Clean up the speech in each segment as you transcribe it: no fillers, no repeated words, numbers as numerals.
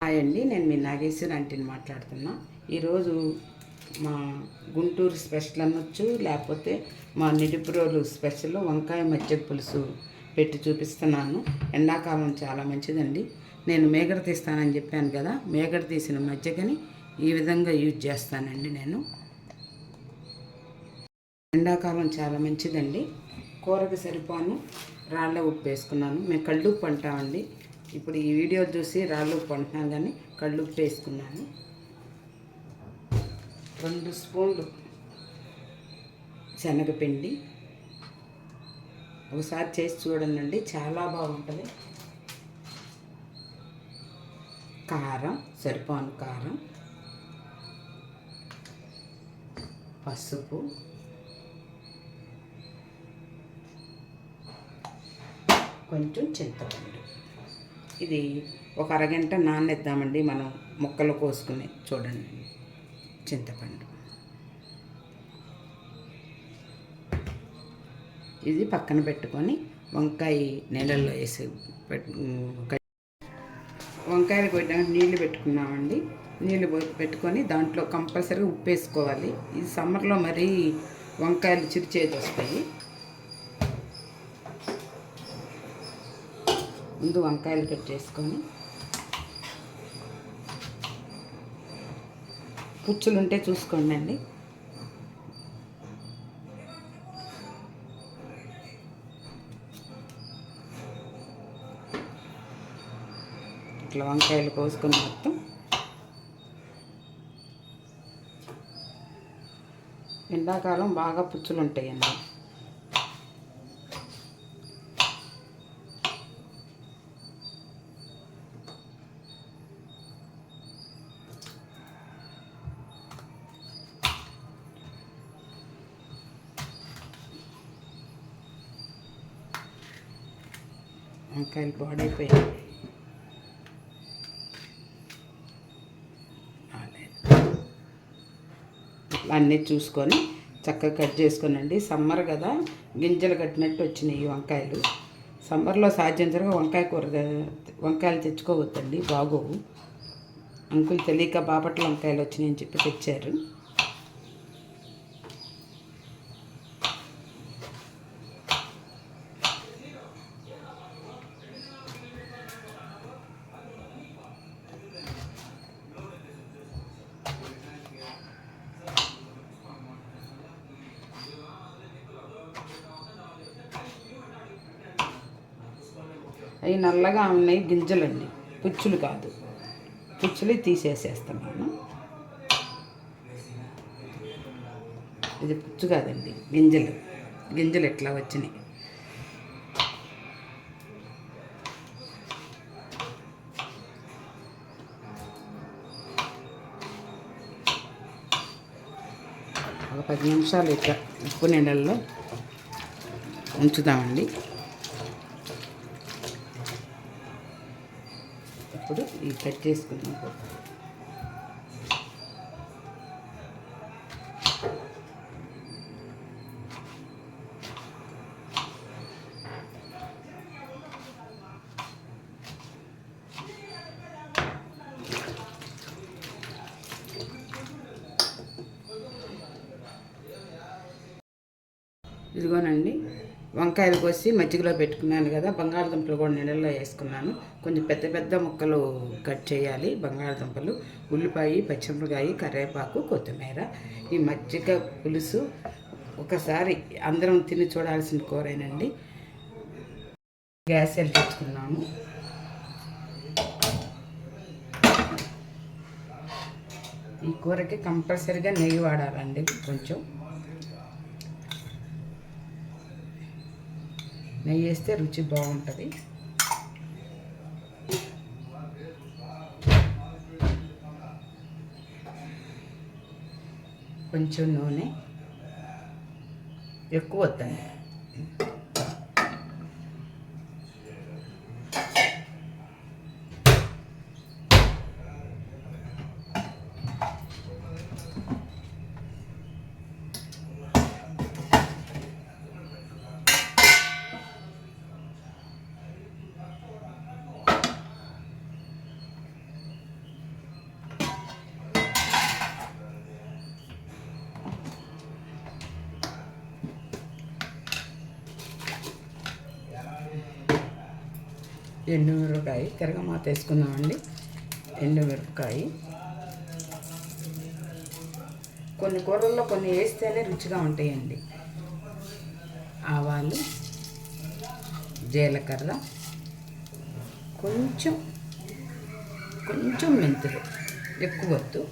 Hi అండి, నేను మీ నాగేశ్వరి ఆంటీని మాట్లాడుతున్నా. ఈరోజు మా గుంటూరు స్పెషల్ అనొచ్చు, లేకపోతే మా నిడుపురోలు స్పెషల్ వంకాయ మజ్జిగ పులుసు పెట్టి చూపిస్తున్నాను. ఎండాకాలం చాలా మంచిదండి. నేను మేగడ తీస్తానని చెప్పాను కదా, మేగడ తీసిన మజ్జిగని ఈ విధంగా యూజ్ చేస్తానండి. నేను ఎండాకాలం చాలా మంచిదండి. కూరకి సరిపోను రాళ్ళ ఉప్పు వేసుకున్నాను. మేము కళ్ళు ఉప్పు అంటామండి. ఇప్పుడు ఈ వీడియో చూసి రాళ్ళు ఉప్పు అంటున్నాను, కానీ కళ్ళు ఉప్పు వేసుకున్నాను. 2 స్పూన్లు శనగపిండి. ఒకసారి చేసి చూడండి, చాలా బాగుంటుంది. కారం సరిపోను కారం, పసుపు, కొంచెం చింతపండు. ఇది ఒక అరగంట నాననిద్దామండి. మనం ముక్కలు కోసుకుని చూడండి. చింతపండు ఇది పక్కన పెట్టుకొని వంకాయ నీళ్ళల్లో వేసి వంకాయలు కొట్టడానికి నీళ్ళు పెట్టుకున్నామండి. నీళ్ళు పెట్టుకొని దాంట్లో కంపల్సరీగా ఉప్పు వేసుకోవాలి. ఇది సమ్మర్లో మరీ వంకాయలు చిరుచేతి వస్తాయి. ముందు వంకాయలు కట్ చేసుకొని, పుచ్చులు ఉంటే చూసుకోండి అండి. ఇట్లా వంకాయలు కోసుకొని మొత్తం ఎండాకాలం బాగా పుచ్చులు ఉంటాయండి. వంకాయలు పాడైపోయాయి. అన్నీ చూసుకొని చక్కగా కట్ చేసుకోనండి. సమ్మర్ కదా, గింజలు కట్టినట్టు వచ్చినాయి ఈ వంకాయలు. సమ్మర్లో సాధ్యంతరగా వంకాయలు తెచ్చుకోవద్దండి, బాగోవు. అంకుల్ తెలియక బాపట్ల వంకాయలు వచ్చినాయని చెప్పి తెచ్చారు. అవి నల్లగా ఉన్నాయి గింజలండి, పుచ్చులు కాదు. పుచ్చులు తీసేసేస్తున్నాను. ఇది పుచ్చు కాదండి, గింజలు. గింజలు ఎట్లా వచ్చినాయి. ఒక 10 నిమిషాలు ఇట్లా ఉప్పు నీళ్ళల్లో ఉంచుదామండి. ఇప్పుడు ఈ కట్ చేసుకున్నాం. ఇదిగోనండి, వంకాయలు కోసి మజ్జిగలో పెట్టుకున్నాను కదా. బంగాళదుంపలు కూడా నీళ్ళల్లో వేసుకున్నాను. కొంచెం పెద్ద పెద్ద ముక్కలు కట్ చేయాలి బంగాళదుంపలు, ఉల్లిపాయ, పచ్చిమిరపకాయ, కరివేపాకు, కొత్తిమీర. ఈ మజ్జిగ పులుసు ఒకసారి అందరం తిని చూడాల్సిన కూరేనండి. గ్యాస్ వెలిగించుకున్నాము. ఈ కూరకి కంపల్సరీగా నెయ్యి వాడాలండి. కొంచెం నెయ్యి వేస్తే రుచి బాగుంటుంది. కొంచెం నూనె, ఎక్కువ వద్దండి. ఎండుమిరపకాయ తిరగమాత వేసుకుందామండి. ఎండుమిరపకాయ కొన్ని కూరల్లో కొన్ని వేస్తేనే రుచిగా ఉంటాయండి. ఆవాలు, జీలకర్ర, కొంచెం కొంచెం మెంతులు, ఎక్కువ వద్దు.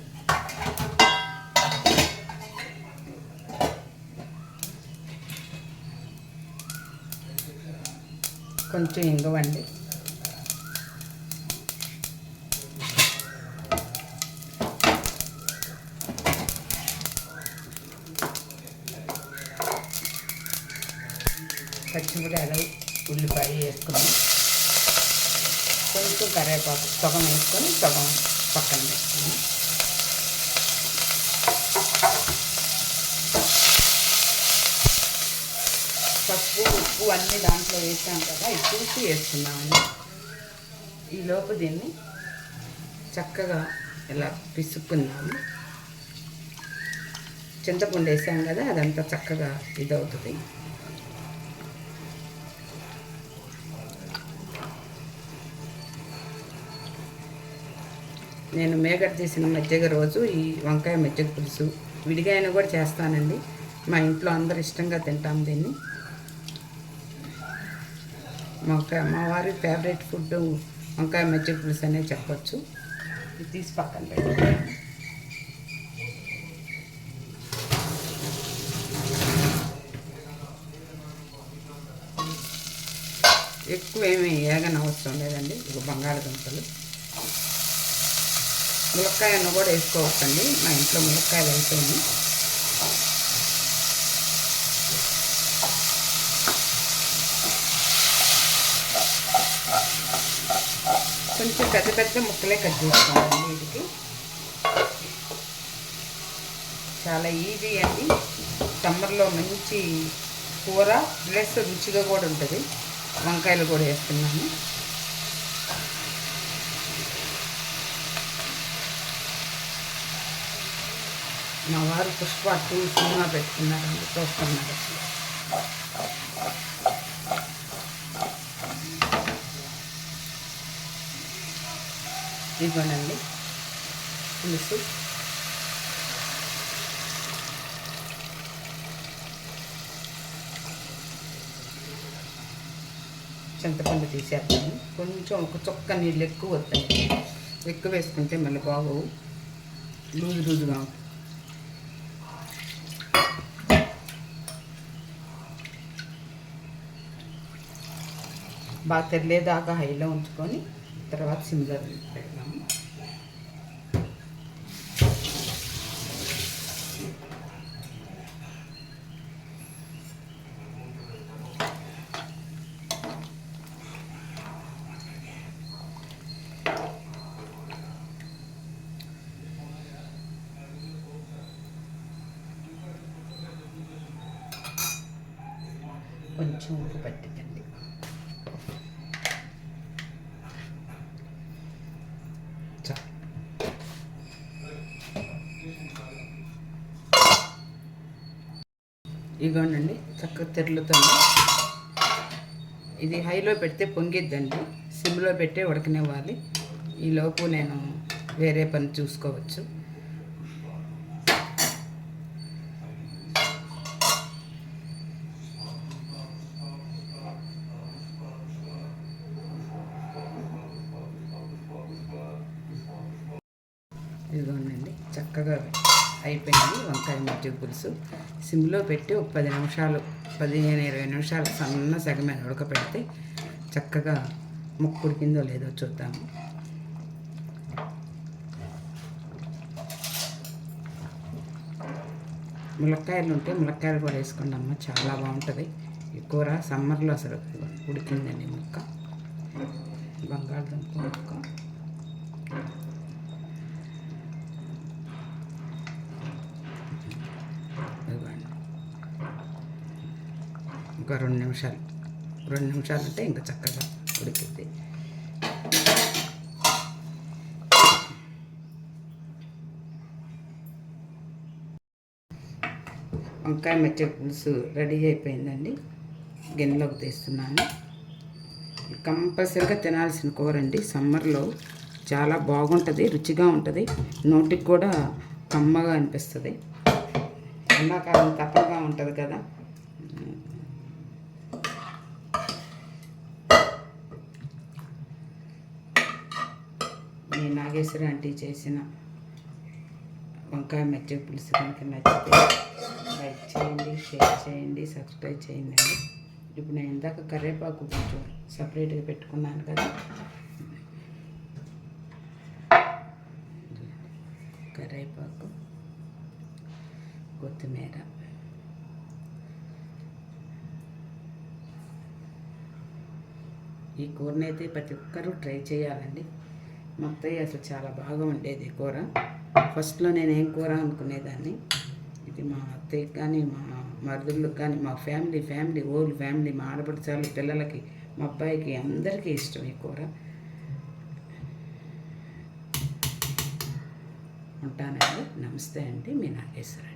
కొంచెం ఇంగవండి. పచ్చిమిరపకాయలు, ఉల్లిపాయ వేసుకుని కొంచెం కరివేపాకు సగం వేసుకొని సగం పక్కన పెట్టుకుని పసుపు, ఉప్పు అన్నీ దాంట్లో వేసాం కదా, ఇది చూసి వేసుకున్నామండి. ఈలోపు దీన్ని చక్కగా ఇలా పిసుక్కున్నాము. చింతపండు వేసాం కదా, అదంతా చక్కగా ఇదవుతుంది. నేను మేగడ తీసిన మజ్జిగ రోజు ఈ వంకాయ మజ్జిగ పులుసు విడిగా అయినా కూడా చేస్తానండి. మా ఇంట్లో అందరు ఇష్టంగా తింటాం దీన్ని. మా వారి ఫేవరెట్ ఫుడ్ వంకాయ మజ్జిగ పులుసు అనే చెప్పచ్చు. ఇది తీసి పక్కన పెట్టండి. ఎక్కువ ఏమీ ఏగన అవసరం లేదండి. ఇక బంగాళదుంపలు, ములక్కాయను కూడా వేసుకోవచ్చండి. మా ఇంట్లో ములక్కాయలు అయిపోయింది. కొంచెం పెద్ద పెద్ద ముక్కలే కట్ చేసుకోవాలండి. వీటికి చాలా ఈజీ అండి. సమ్మర్లో మంచి కూర ప్లస్ రుచిగా కూడా ఉంటుంది. వంకాయలు కూడా వేస్తున్నాను. మా వారు పుష్ప 2 సినిమా పెట్టుకున్నారండి, చూస్తున్నారు. ఇదిగోనండి పులుసు. చింతపండు తీసేస్తాను. కొంచెం ఒక చుక్క నీళ్ళు ఎక్కువ వస్తాయి. ఎక్కువ వేసుకుంటే మళ్ళీ బాగోవు, లూజుగా ఉంటుంది. బాగా తెరలేదాకా హైలో ఉంచుకొని తర్వాత సిమ్లో పెట్టినాము. కొంచెం ఉప్పు పట్టిందండి. ఇగోనండి చక్కగా తెరులుతుంది. ఇది హైలో పెడితే పొంగిద్దండి, సిమ్లో పెట్టే ఉడకనివ్వాలి. ఈలోపు నేను వేరే పని చూసుకోవచ్చు. ఇదిగోనండి చక్కగా అయిపోయింది వంకాయ మజ్జిగ పులుసు. సిమ్లో పెట్టి ఒక 10 నిమిషాలు 15-20 నిమిషాలు సన్న సెగ మీద ఉడకపెడితే చక్కగా ముక్క ఉడికిందో లేదో చూద్దాము. ములక్కాయలు ఉంటే ములక్కాయలు కూడా వేసుకోండి అమ్మ, చాలా బాగుంటుంది ఈ కూర. సమ్మర్లో అసలు ఉడికిందండి ముక్క, బంగాళదుంప ముక్క. ఒక 2 నిమిషాలు అంటే ఇంకా చక్కగా ఉడికిద్ది. వంకాయ మజ్జిగ పులుసు రెడీ అయిపోయిందండి. గిన్నెలోకి తీస్తున్నాను. కంపల్సరీగా తినాల్సిన కూర అండి. సమ్మర్లో చాలా బాగుంటుంది, రుచిగా ఉంటుంది, నోటికి కూడా కమ్మగా అనిపిస్తుంది. ఎండాకాలం తప్పగా ఉంటుంది కదా. మీ నాగేశ్వరి ఆంటీ చేసిన వంకాయ మజ్జిగ పులుసు కనుక నచ్చితే లైక్ చేయండి, షేర్ చేయండి, సబ్స్క్రైబ్ చేయండి అండి. ఇప్పుడు నేను ఇందాక కరివేపాకు కొంచెం సపరేట్గా పెట్టుకున్నాను కదా, కరివేపాకు, కొత్తిమీర, ఈ కూరని అయితే ప్రతి ఒక్కరూ ట్రై చేయాలండి. మా అత్తయ్య అసలు చాలా బాగా ఉండేది కూర. ఫస్ట్లో నేను ఏం కూర అనుకునేదాన్ని. ఇది మా అత్తయ్యకి కానీ, మా మరుదుళ్ళకి కానీ, మా ఫ్యామిలీ ఓల్డ్ ఫ్యామిలీ, మా ఆడపడుచాలు, పిల్లలకి, మా అబ్బాయికి అందరికీ ఇష్టం ఈ కూర. ఉంటానండి. నమస్తే అండి, మీ నాగేశ్వరి.